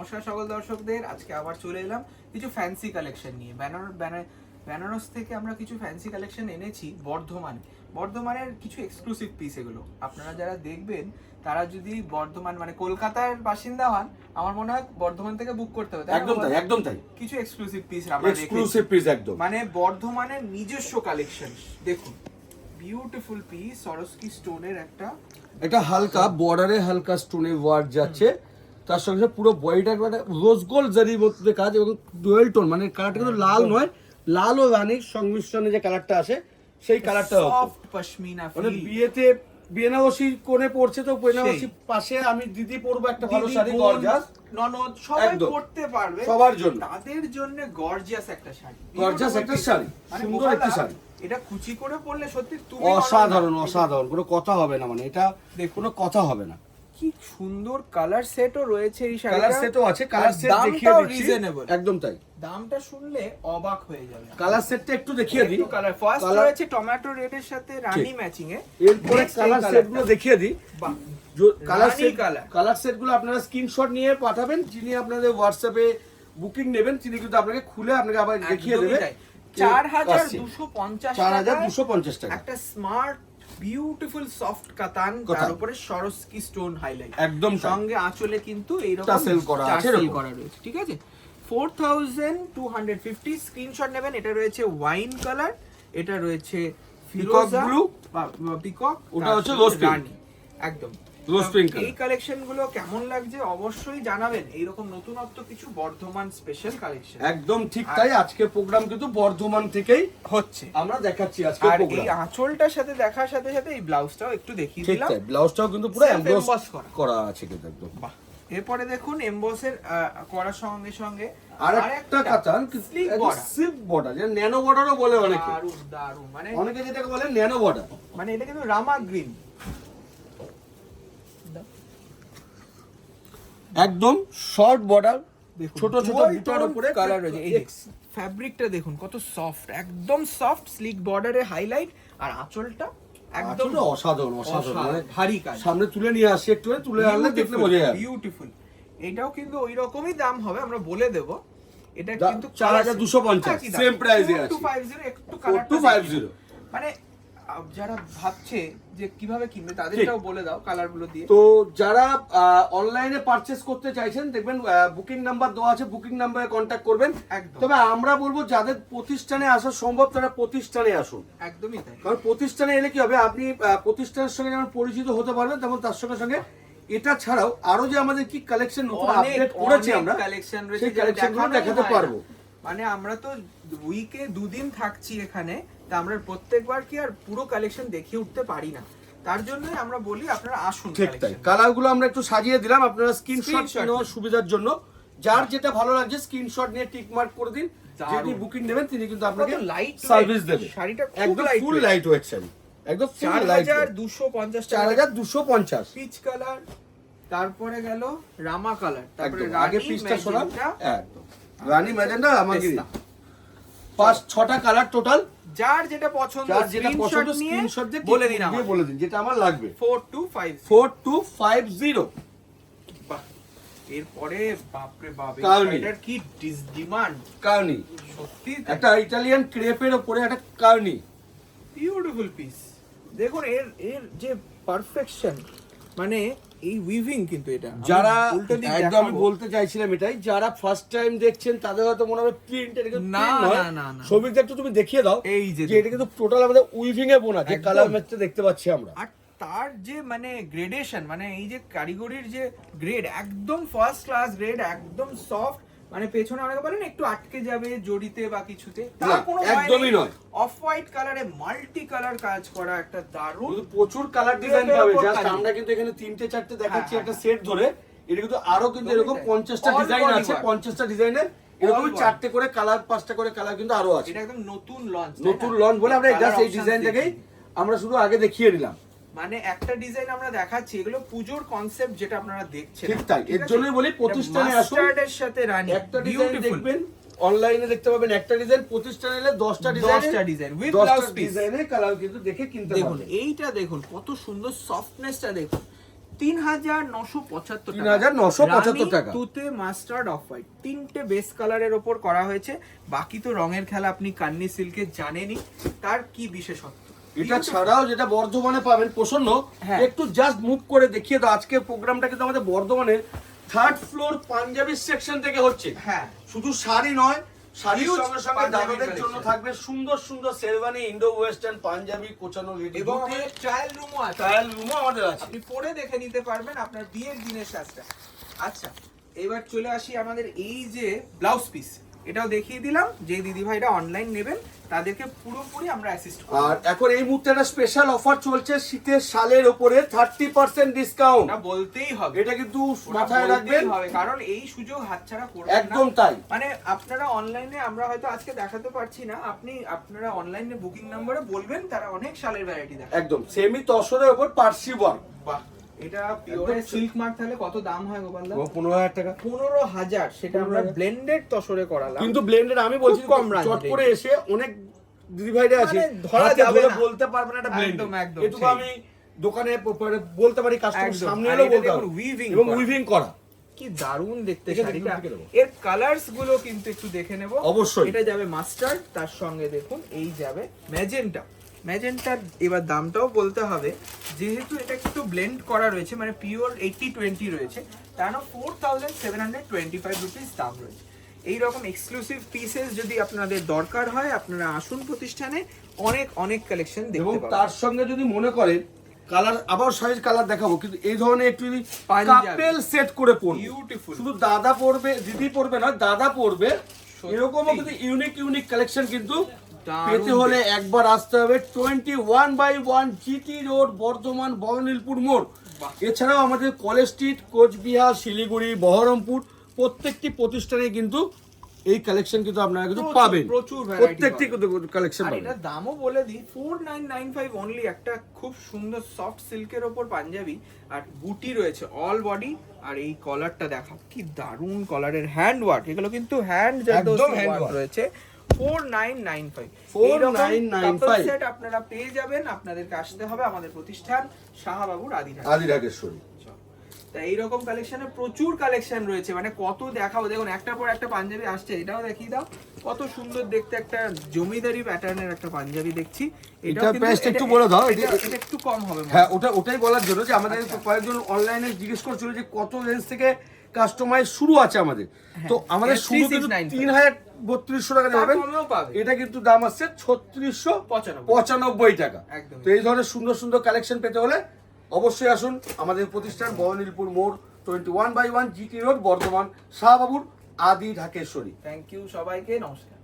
নমস্কার সকল দর্শকদের। আজকে আবার চলে এলাম কিছু ফ্যান্সি কালেকশন নিয়ে। বেনারস থেকে আমরা কিছু ফ্যান্সি কালেকশন এনেছি বর্ধমানের কিছু এক্সক্লুসিভ পিস। এগুলো আপনারা যারা দেখবেন তারা যদি বর্ধমান মানে কলকাতার বাসিন্দা হন, আমার মনে হয় বর্ধমান থেকে বুক করতে হবে। একদম তাই কিছু এক্সক্লুসিভ পিস আমরা এক্সক্লুসিভ পিস একদম মানে বর্ধমানের নিজস্ব কালেকশন। দেখুন বিউটিফুল পিস, সরস্কি স্টোনের একটা হালকা বর্ডারে হালকা স্টোনে ওয়ার্ক যাচ্ছে, তার সঙ্গে পুরো বডিটা মানে রোজ গোল্ড জারির মধ্যে কাজ এবং ডুয়েল টোন, মানে কালারটা কিন্তু লাল নয়, লাল ও রানীর সংমিশ্রণে যে কালারটা আসে সেই কালারটা সফট পশমিনা মানে ফিল। বিয়েতে বেনারসি কোণে পড়ছে তো বেনারসি পাশে আমি দিদি পরবো একটা ভালো শাড়ি, গর্জাস ননদ সবাই একদম পড়তে পারবে, সবার জন্য, তাদের জন্য গর্জিয়াস একটা শাড়ি, গর্জাস একটা শাড়ি, সুন্দর একটা শাড়ি। এটা কুচি করে পরলে সত্যি তুমি অসাধারণ অসাধারণ, কোনো কথা হবে না, মানে এটা কোনো কথা হবে না। কি সুন্দর কালার সেটও রয়েছে এই শাড়িটা, কালার সেটও আছে, কালার সেট দেখিয়ে দিচ্ছি একদম তাই, দামটা শুনলে অবাক হয়ে যাবে। কালার সেটটা একটু দেখিয়ে দিই। কালার ফার্স্ট রয়েছে টমেটো রেড এর সাথে রানী ম্যাচিং এ, এরপরে কালার সেটগুলো দেখিয়ে দিই। বাহ, কালার সেটগুলো আপনারা স্ক্রিনশট নিয়ে পাঠাবেন, যিনি আপনাদের হোয়াটসঅ্যাপে বুকিং নেবেন তিনি কিন্তু আপনাকে খুলে আপনাকে আবার দেখিয়ে দেবে। 4250 টাকা একটা স্মার্ট বিউটিফুল সফট কাতান, তার উপরে সরস্কি স্টোন হাইলাইট একদম সঙ্গে আঁচলে কিন্তু এইরকম টাসেল করা আছে, করা রয়েছে। ঠিক আছে, 4250 স্ক্রিনশট নেবেন। এটা রয়েছে ওয়াইন কালার, এটা রয়েছে পিকক ব্লু, পিকক, ওটা হচ্ছে রোজ পিঙ্ক, একদম রোজ পিঙ্ক। এই কালেকশন গুলো কেমন লাগছে অবশ্যই জানাবেন। এইরকম নতুনত্ব কিছু বর্ধমান স্পেশাল কালেকশন একদম ঠিক তাই। আজকের প্রোগ্রাম কিন্তু বর্ধমান থেকেই হচ্ছে, আমরা দেখাচ্ছি আজকে প্রোগ্রাম। এই আঁচলটার সাথে দেখার সাথে সাথে এই ব্লাউজটাও একটু দেখিয়ে দিলাম। ঠিক তাই, ব্লাউজটাও কিন্তু পুরো এমবস করা আছে কিন্তু একদম। বাহ, এরপরে দেখুন এমবসের করার সঙ্গে সঙ্গে আরেকটা কাতান স্লিপ বর্ডার, যেটা ন্যানো বর্ডারও বলে অনেকে, দারুণ মানে অনেকে যেটাকে বলে ন্যানো বর্ডার, মানে এটা কিন্তু রামা গ্রিন একদম শর্ট বর্ডার, ছোট ছোট বুটার উপরে কালার রয়েছে। এই ফ্যাব্রিকটা দেখুন কত সফট, একদম সফট স্লিক বর্ডারে হাইলাইট, আর আঁচলটা একদম অসাধারণ অসাধারণ, মানে ভারী কাজ। সামনে তুলে নিয়ে আসি, একটু তুলে আনলে দেখলে বোঝা যাবে। বিউটিফুল, এটাও কিন্তু ওই রকমই দাম হবে, আমরা বলে দেব। এটা কিন্তু 4250 সেম প্রাইসে আছে, 4250 একটু কালারটা 4250। মানে যারা ভাবছে যে কিভাবে কিনবে তাদেরটাও বলে দাও কালারগুলো দিয়ে। তো যারা অনলাইনে পারচেজ করতে চাইছেন দেখবেন বুকিং নাম্বার দেওয়া আছে, বুকিং নাম্বারে কন্ট্যাক্ট করবেন। তবে আমরা বলবো যাদের প্রতিষ্ঠানে আসা সম্ভব তারা প্রতিষ্ঠানে আসুন, একদমই তাই। কারণ প্রতিষ্ঠানে এলে কি হবে, আপনি প্রতিষ্ঠানের সঙ্গে যেমন পরিচিত হতে পারবেন, তেমন তার সঙ্গে সঙ্গে এটা ছাড়াও আরো যে আমাদের কি কালেকশন নতুন আপডেট করেছি আমরা, কালেকশন রয়েছে, সেই কালেকশনগুলো দেখাতে পারবো। মানে আমরা তো উইকে দুদিন থাকছি এখানে, তা আমরা প্রত্যেকবার কি আর পুরো কালেকশন দেখিয়ে উঠতে পারি না, তার জন্যই আমরা বলি আপনারা আসুন। ঠিক তাই, কালারগুলো আমরা একটু সাজিয়ে দিলাম আপনারা স্ক্রিনশট নেওয়ার সুবিধার জন্য। যার যেটা ভালো লাগছে স্ক্রিনশট নিয়ে টিক মার্ক করে দিন, যিনি বুকিং নেবেন তিনি কিন্তু আপনাকে লাইট সার্ভিস দেবে। শাড়িটা একদম ফুল লাইট ওয়েট শাড়ি, একদম 4250 পিচ কালার, তারপরে গেল রামা কালার, তারপরে আগে পিচটা শোনান, একদম রানী ম্যাজেন্ডা আমাকে 5-6টা কালার টোটাল। যার যেটা পছন্দ স্ক্রিনশট দিয়ে বলে দিন, বলে দিন যেটা আমার লাগবে। 4250। বাহ, এরপরে বাপরে বাপ, এটার কি ডিমান্ড। কার্নি, সত্যি একটা ইটালিয়ান ক্রেপের উপরে একটা কার্নি, বিউটিফুল পিস। দেখুন এর যে পারফেকশন, মানে এই উইভিং কিন্তু এটা যারা একদম আমি বলতে চাইছিলাম এটাই, যারা ফার্স্ট টাইম দেখছেন তাদের হয়তো মনে হবে প্রিন্ট, এটা কিন্তু না না না, ছবিতে একটু তুমি দেখিয়ে দাও এই যে এটা কিন্তু টোটাল আমাদের উইভিং এ বোনা, যে কালার ম্যাচটা দেখতে পাচ্ছি আমরা। আর তার যে মানে গ্রেডেশন, মানে এই যে কারিগরির যে গ্রেড, একদম ফার্স্ট ক্লাস গ্রেড, একদম সফট, মানে পেছনে অনেকে বলেন একটু আটকে যাবে জড়িতে বা কিছুতে, তার কোনো একদমই নয়। অফ হোয়াইট কালারে মাল্টি কালার কাজ করা একটা দারুণ, প্রচুর কালার ডিজাইন পাবে। জাস্ট আমরা কিন্তু এখানে 3-4টে দেখাচ্ছি একটা সেট ধরে, এটা কিন্তু আরো কিন্তু এরকম 50টা ডিজাইন আছে, 50টা ডিজাইনের এরকম 4টে করে কালার, 5টা করে কালার কিন্তু আরো আছে। এটা একদম নতুন লঞ্চ বলে আমরা জাস্ট এই ডিজাইনটাকেই আমরা শুধু আগে দেখিয়ে দিলাম। মানে একটা ডিজাইন আমরা দেখাচ্ছি, এগুলো পুজোর কনসেপ্ট যেটা আপনারা দেখছেন। ঠিক তাই, এর জন্যই বলি প্রতিষ্ঠানে আসুন। মাস্টার্ডের সাথে রানী একটা ডিজাইন দেখবেন, অনলাইনে দেখতে পাবেন একটা ডিজাইন, প্রতিষ্ঠানে এলে 10টা ডিজাইন উইথ ব্লাউজ পিস ডিজাইনের কালার কিন্তু দেখে কিনতে পারবেন। দেখুন এইটা দেখুন কত সুন্দর সফটনেসটা, দেখুন 3,975 3,975 টাকা। তুতে মাস্টার্ড অফ হোয়াইট, তিনটে বেস কালারের ওপর করা হয়েছে। বাকি তো রঙের খেলা আপনি কান্নি সিল্কে জানেনই, তার কি বিশেষত্ব। এটা ছাড়াও যেটা বর্ধমানে পাবেন প্রসন্ন, হ্যাঁ। একটু জাস্ট মুভ করে দেখিয়ে দাও। আজকের প্রোগ্রামটা কিন্তু আমাদের বর্ধমানের 3rd ফ্লোর পাঞ্জাবি সেকশন থেকে হচ্ছে। হ্যাঁ, শুধু শাড়ি নয়, শাড়ির Huge সঙ্গে সঙ্গে পাঞ্জাবি দাদাদের জন্য collection। থাকবে সুন্দর সুন্দর শেরওয়ানি, ইন্ডো ওয়েস্টার্ন পাঞ্জাবি, কোচানো রেডি এবং আমাদের ট্রায়াল রুমও আছে, ট্রায়াল রুমও আমাদের আছে। আপনি পরে দেখে নিতে পারবেন আপনার বিয়ের দিনের সাজটা। আচ্ছা, এবার চলে আসি আমাদের এই যে ব্লাউজ পিস, এটাও দেখিয়ে দিলাম। যে দিদি ভাইরা অনলাইন নেবেন তাদেরকে পুরোপুরি আমরা অ্যাসিস্ট করব। আর এখন এই মুহূর্তে একটা স্পেশাল অফার চলছে শীতের শালের উপরে 30% ডিসকাউন্ট। এটা বলতেই হবে, এটা কিন্তু ওটা মাথায় বলতেই রাখবেন, হবে, কারণ এই সুযোগ হাতছাড়া করবেন না। একদম তাই। মানে আপনারা অনলাইনে, আমরা হয়তো আজকে দেখাতে পারছি না, আপনারা অনলাইনে বুকিং নম্বরে বলবেন, তারা অনেক শালের ভ্যারাইটি দেখায়। একদম সেমি তসরের উপর পার্সি ওয়ার্ক। বাহ, এটা পিওর সিল্ক মার্ক, তাহলে কত দাম হয় গোপাল দা? 15,000 টাকা। 15,000, সেটা আমরা 15,000 ব্লেন্ডেড তসরে করালাম। কিন্তু ব্লেন্ডেড আমি বলছি খুব কম চট range করে এসে অনেক দিদি ভাইরা আছে মানে ধরা হাতে যাবে ধরে না। বলতে পারবে না এটা ব্লেন্ড। একদম, একদম, এটুকু সেই। আমি দোকানে বলতে পারি, কাস্টমার একদম। সামনে আর এলেও এটা বলতে দেখুন, পারবে। weaving এবং করা। উইভিং করা। কি দারুণ দেখতে ঠিক আছে, শাড়িটা। দেখে দেবো। এর কালারস গুলো কিন্তু একটু দেখে নেব। অবশ্যই। এটা যাবে মাস্টার্ড, তার সঙ্গে দেখুন এই যাবে ম্যাজেন্টা। ম্যাজেন্টার এবার দামটাও বলতে হবে, যেহেতু এটা একটু ব্লেন্ড করা রয়েছে, মানে পিওর 80-20 রয়েছে, তার 4,725 রুপিস দাম রয়েছে। এইরকম এক্সক্লুসিভ পিসেস যদি আপনাদের দরকার হয়, আপনারা আসুন প্রতিষ্ঠানে, অনেক অনেক কালেকশন এবং দেখতে তার পাবেন। সঙ্গে যদি মনে করেন কালার, আবার সাইজ কালার দেখাবো, কিন্তু এই ধরনের একটু যদি পাঞ্জাবি। কাপেল সেট করে পরবে, Beautiful। শুধু দাদা পরবে, দিদি পরবে না, দাদা পরবে, সত্যি। এরকমও কিন্তু ইউনিক কালেকশন কিন্তু দারুণ পেতে হলে একবার আসতে হবে 21/1 জিটি রোড, বর্ধমান, বড়নীলপুর মোড়। বাহ। এছাড়াও আমাদের কলেজ স্ট্রিট, কোচবিহার, শিলিগুড়ি, বহরমপুর প্রত্যেকটি প্রতিষ্ঠানে কিন্তু এই কালেকশন কিন্তু আপনারা কিন্তু প্রচুর, পাবেন। প্রচুর variety প্রত্যেকটি পাবেন। কালেকশন আর পাবেন। এটার দামও বলে দিই, 4,995 অনলি। একটা খুব সুন্দর সফট সিল্কের ওপর পাঞ্জাবি, আর বুটি রয়েছে অল বডি। আর এই কলারটা দেখাও, কি দারুন কলারের হ্যান্ড ওয়ার্ক, এগুলো কিন্তু হ্যান্ড একদম hand ওয়ার্ক work। রয়েছে। 4,995 4,995 সেট আপনারা পেয়ে যাবেন। আপনাদেরকে আসতে হবে আমাদের প্রতিষ্ঠান শাহবাবুর আদিনা। আদি রাগেশ্বরী। তা এইরকম কালেকশনে প্রচুর কালেকশন রয়েছে, মানে কত দেখাবো। দেখুন একটার পর একটা পাঞ্জাবি আসছে, এটাও দেখিয়ে দাও। কত সুন্দর দেখতে, একটা জমিদারি প্যাটার্নের একটা পাঞ্জাবি দেখছি। এটা প্রাইসটা একটু বলে দাও। এটা একটু কম হবে মনে হয়। হ্যাঁ, ওটাই বলার জন্য যে আমাদের কয়েকজন অনলাইনে জিজ্ঞেস করছিল যে কত রেঞ্জ থেকে কাস্টমাইজ শুরু আছে আমাদের। তো আমাদের এটা শুরু কিন্তু 3,3200 টাকা তার পাবেন। কমেও পাবে। এটা কিন্তু দাম আসছে 3695 টাকা। একদমই। তো এই ধরনের সুন্দর সুন্দর কালেকশন পেতে হলে অবশ্যই আসুন আমাদের প্রতিষ্ঠান, বড়নীলপুর মোড়, 21/1 জিটি রোড, বর্ধমান, শাহবাবুর আদি ঢাকেশ্বরী। থ্যাংক ইউ সবাইকে, নমস্কার।